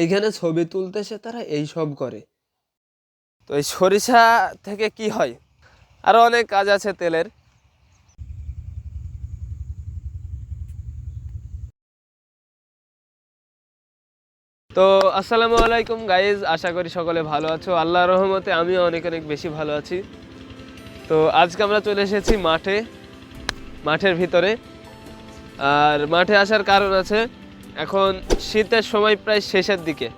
এইখানে ছবি তুলতে এসে তারা এইসব করে। তো এই সরিষা থেকে কি হয়, আরো অনেক কাজ আছে তেলের। তো আসসালামু আলাইকুম গাইজ, আশা করি সকলে ভালো আছো। আল্লাহর রহমতে আমিও অনেক অনেক বেশি ভালো আছি। তো আজকে আমরা চলে এসেছি মাঠের ভিতরে। আর মাঠে আসার কারণ আছে, এখন শীতের সময় প্রায় শেষের দিকে।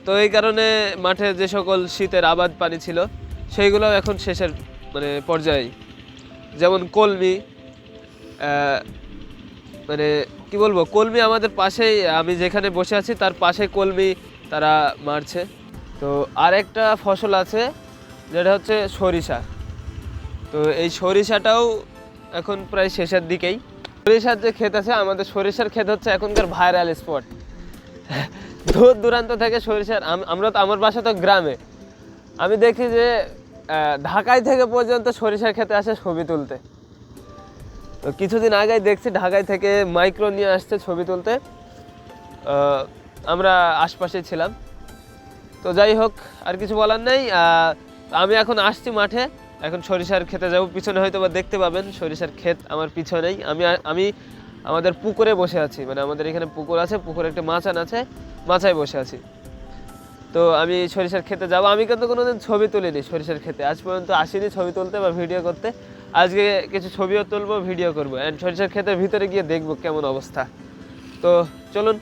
তো এই কারণে মাঠে যে সকল শীতের আবাদ পানি ছিল সেইগুলো এখন শেষের পর্যায়ে। যেমন কলমি, মানে কি বলবো, কলমি আমাদের পাশেই, আমি যেখানে বসে আছি তার পাশে কলমি তারা মারছে। তো আরেকটা ফসল আছে যেটা হচ্ছে সরিষা। তো এই সরিষাটাও এখন প্রায় শেষের দিকেই। সরিষার যে ক্ষেত আছে, আমাদের সরিষার ক্ষেত হচ্ছে এখনকার ভাইরাল স্পট। দূর দূরান্ত থেকে সরিষার, আমার বাসা তো গ্রামে, আমি দেখি যে ঢাকায় থেকে পর্যন্ত সরিষার ক্ষেতে আসে ছবি তুলতে। তো কিছুদিন আগেই দেখছি ঢাকায় থেকে মাইক্রো নিয়ে আসছে ছবি তুলতে। আমরা আশপাশে ছিলাম। তো যাই হোক, আর কিছু বলার নেই। আমি এখন আসছি মাঠে, এখন সরিষার ক্ষেতে যাব। পিছনে হয়তো বা দেখতে পাবেন সরিষার ক্ষেত আমার পিছনেই। আমি আমাদের পুকুরে বসে আছি, আমাদের এখানে পুকুর আছে, পুকুরে একটা মাচান আছে, মাচায় বসে আছি। তো আমি সরিষার ক্ষেতে যাব। আমি কিন্তু কোনোদিন ছবি তুলিনি সরিষার ক্ষেতে, আজ পর্যন্ত আসিনি ছবি তুলতে বা ভিডিও করতে। আজকে কিছু ছবিও তুলবো, ভিডিও করবো, অ্যান্ড সরিষার ক্ষেতের ভিতরে গিয়ে দেখবো কেমন অবস্থা। তো চলুন।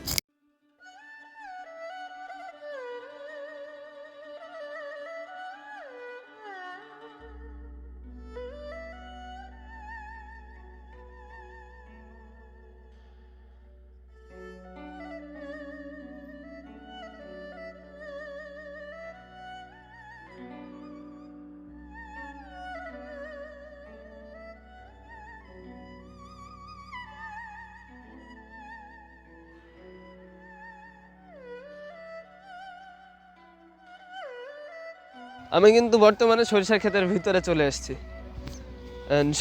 আমি কিন্তু বর্তমানে সরিষার ক্ষেতের ভিতরে চলে এসেছি।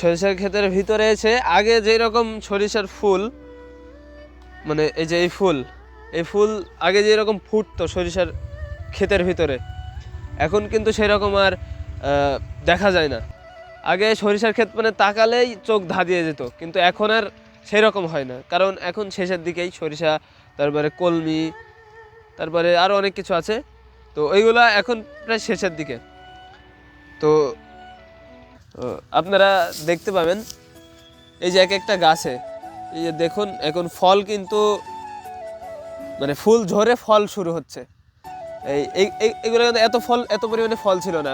সরিষার ক্ষেতের ভিতরে এসে, আগে যেই রকম সরিষার ফুল, এই যে এই ফুল আগে যেরকম ফুটতো সরিষার ক্ষেতের ভিতরে, এখন কিন্তু সেরকম আর দেখা যায় না। আগে সরিষার ক্ষেত তাকালেই চোখ ধাঁধিয়ে যেত, কিন্তু এখন আর সেরকম হয় না, কারণ এখন শেষের দিকেই সরিষা, তারপরে কলমি, তারপরে আরও অনেক কিছু আছে। তো ওইগুলা এখন প্রায় শেষের দিকে। তো আপনারা দেখতে পাবেন এই যে এক একটা গাছে, এই যে দেখুন, এখন ফল কিন্তু ফুল ঝরে ফল শুরু হচ্ছে। এগুলো কিন্তু এত পরিমাণে ফল ছিল না,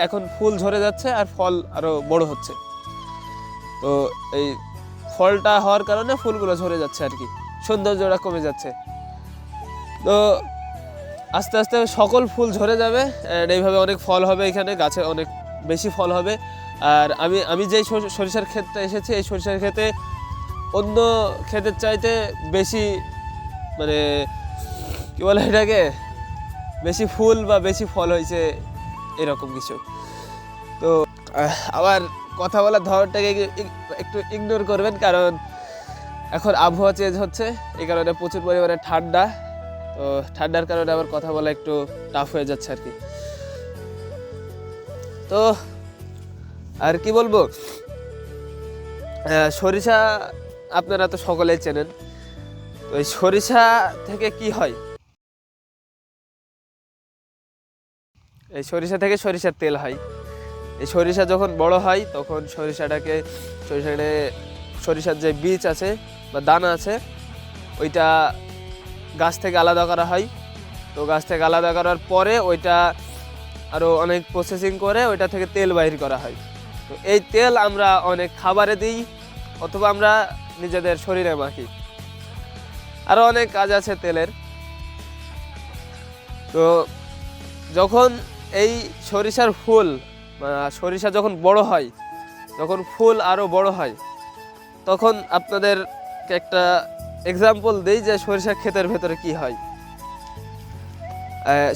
এখন ফুল ঝরে যাচ্ছে আর ফল আরো বড় হচ্ছে। তো এই ফলটা হওয়ার কারণে ফুলগুলো ঝরে যাচ্ছে আর কি, সৌন্দর্যটা কমে যাচ্ছে। তো আস্তে আস্তে সকল ফুল ঝরে যাবে, এইভাবে অনেক ফল হবে, এখানে গাছে অনেক বেশি ফল হবে। আর আমি যেই সরিষার ক্ষেতটা এসেছি, এই সরিষার ক্ষেতে অন্য ক্ষেতের চাইতে বেশি, কি বলে এটাকে, বেশি ফুল বা বেশি ফল হয়েছে, এরকম কিছু। তো আবার কথা বলার ধরনটাকে একটু ইগনোর করবেন, কারণ এখন আবহাওয়া চেঞ্জ হচ্ছে, এই কারণে প্রচুর পরিমাণে ঠান্ডা। তো ঠান্ডার কারণে আবার কথা বলা একটু টাফ হয়ে যাচ্ছে আর কি। তো আর কি বলবো, সরিষা আপনারা তো সকলেই চেনেন। তো এই সরিষা থেকে কি হয়, এই সরিষা থেকে সরিষার তেল হয়। এই সরিষা যখন বড় হয় তখন সরিষার যে বীজ আছে বা দানা আছে, ওইটা গাছ থেকে আলাদা করা হয়। তো গাছ থেকে আলাদা করার পরে ওইটা আরও অনেক প্রসেসিং করে ওইটা থেকে তেল বাইর করা হয়। তো এই তেল আমরা অনেক খাবারে দিই, অথবা আমরা নিজেদের শরীরে মাখি। আরও অনেক কাজ আছে তেলের। তো যখন এই সরিষার ফুল, সরিষা যখন বড় হয়, যখন ফুল আরও বড় হয়, তখন আপনাদের একটা এক্সাম্পল দিই যে সরিষা ক্ষেতের ভেতরে কি হয়।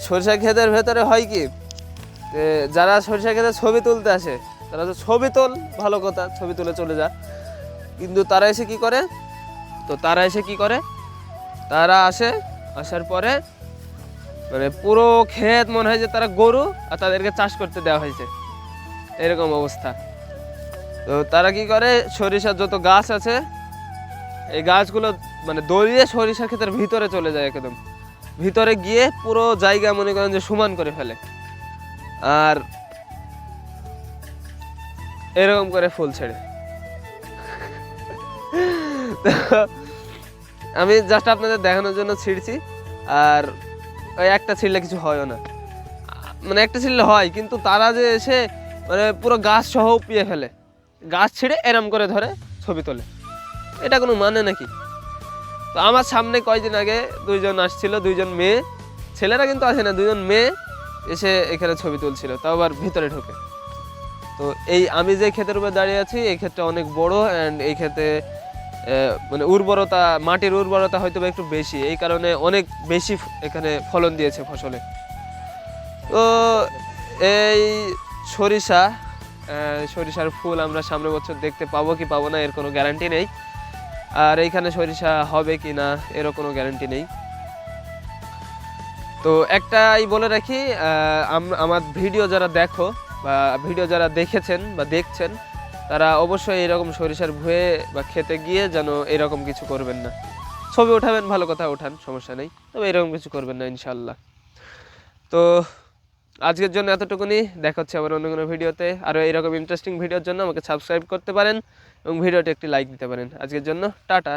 সরিষা ক্ষেতের ভেতরে হয় কি, যারা সরিষা ক্ষেতে ছবি তুলতে আসে, তারা তো ছবি তোল, ভালো কথা, ছবি তুলে চলে যা, কিন্তু তারা এসে কি করে, তারা আসে আসার পরে মানে পুরো ক্ষেত মনে হয় যে তারা গরু আর তাদেরকে চাষ করতে দেওয়া হয়েছে, এরকম অবস্থা। তো তারা কি করে, সরিষার যত গাছ আছে এই গাছগুলো মানে দড়িয়ে সরিষা ক্ষেতের ভিতরে চলে যায়, একদম ভিতরে গিয়ে পুরো জায়গা মনে করেন যে সমান করে ফেলে, আর এরকম করে ফুল ছেড়ে। তো আমি জাস্ট আপনাদের দেখানোর জন্য ছিঁড়ছি, আর ওই একটা ছিঁড়লে কিছু হয়ও না, মানে একটা ছিঁড়লে হয়, কিন্তু তারা যে এসে মানে পুরো গাছ সহ পিয়ে ফেলে, গাছ ছিঁড়ে এরম করে ধরে ছবি তোলে, এটা কোনো মানে নাকি? তো আমার সামনে কয়েকদিন আগে দুইজন আসছিল, দুইজন মেয়ে, ছেলেরা কিন্তু আসে না, দুইজন মেয়ে এসে এখানে ছবি তুলছিল, তাও আবার ভিতরে ঢোকে। তো এই আমি যে ক্ষেতের উপর দাঁড়িয়ে আছি এই ক্ষেতটা অনেক বড়, অ্যান্ড এই ক্ষেতে মানে উর্বরতা, মাটির উর্বরতা হয়তো একটু বেশি, এই কারণে অনেক বেশি এখানে ফলন দিয়েছে ফসলে। তো এই সরিষা, সরিষার ফুল আমরা সামনের বছর দেখতে পাবো কি পাবো না এর কোনো গ্যারান্টি নেই, আর এইখানে সরিষা হবে কি না এরও কোনো গ্যারান্টি নেই। তো একটাই বলে রাখি, আমার ভিডিও যারা দেখো বা ভিডিও যারা দেখেছেন বা দেখছেন, তারা অবশ্যই এরকম সরিষার ভুঁয়ে বা খেতে গিয়ে যেন এরকম কিছু করবেন না। ছবি ওঠাবেন, ভালো কথা, ওঠান, সমস্যা নেই, তবে এরকম কিছু করবেন না ইনশাল্লাহ। তো আজকের জন্য এতটুকুনি, দেখা হচ্ছে আবার অন্য কোনো ভিডিওতে। আরও এইরকম ইন্টারেস্টিং ভিডিওর জন্য আমাকে সাবস্ক্রাইব করতে পারেন এবং ভিডিওটি একটি লাইক দিতে পারেন। আজকের জন্য টাটা।